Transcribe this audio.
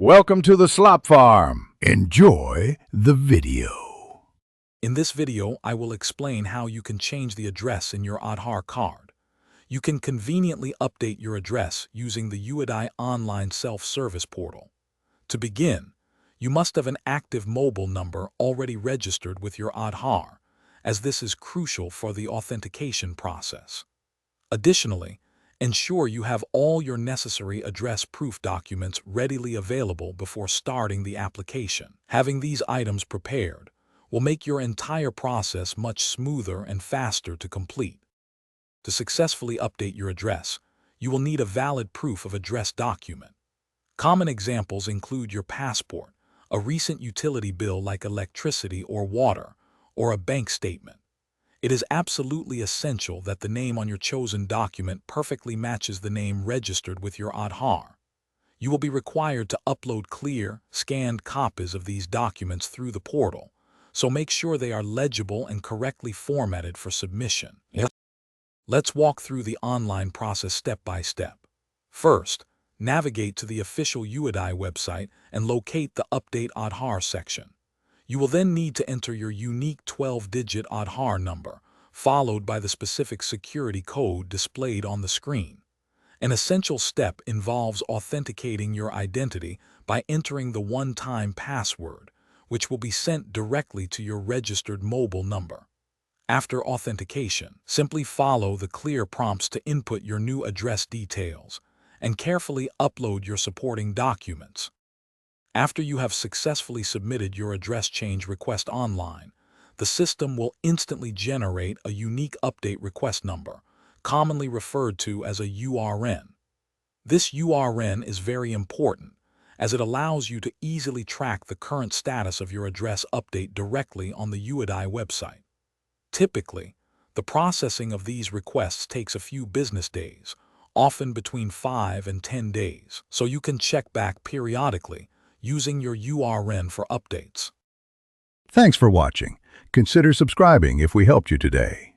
Welcome to the Slop Farm. Enjoy the video. In this video, I will explain how you can change the address in your Aadhar card. You can conveniently update your address using the UIDAI online self-service portal. To begin, you must have an active mobile number already registered with your Aadhar, as this is crucial for the authentication process. Additionally, ensure you have all your necessary address proof documents readily available before starting the application. Having these items prepared will make your entire process much smoother and faster to complete. To successfully update your address, you will need a valid proof of address document. Common examples include your passport, a recent utility bill like electricity or water, or a bank statement. It is absolutely essential that the name on your chosen document perfectly matches the name registered with your Aadhar. You will be required to upload clear, scanned copies of these documents through the portal, so make sure they are legible and correctly formatted for submission. Let's walk through the online process step by step. First, navigate to the official UIDAI website and locate the Update Aadhar section. You will then need to enter your unique 12-digit Aadhar number, followed by the specific security code displayed on the screen. An essential step involves authenticating your identity by entering the one-time password, which will be sent directly to your registered mobile number. After authentication, simply follow the clear prompts to input your new address details and carefully upload your supporting documents. After you have successfully submitted your address change request online, the system will instantly generate a unique update request number, commonly referred to as a URN. This URN is very important, as it allows you to easily track the current status of your address update directly on the UIDAI website. Typically, the processing of these requests takes a few business days, often between 5 and 10 days, so you can check back periodically using your URN for updates. Thanks for watching. Consider subscribing if we helped you today.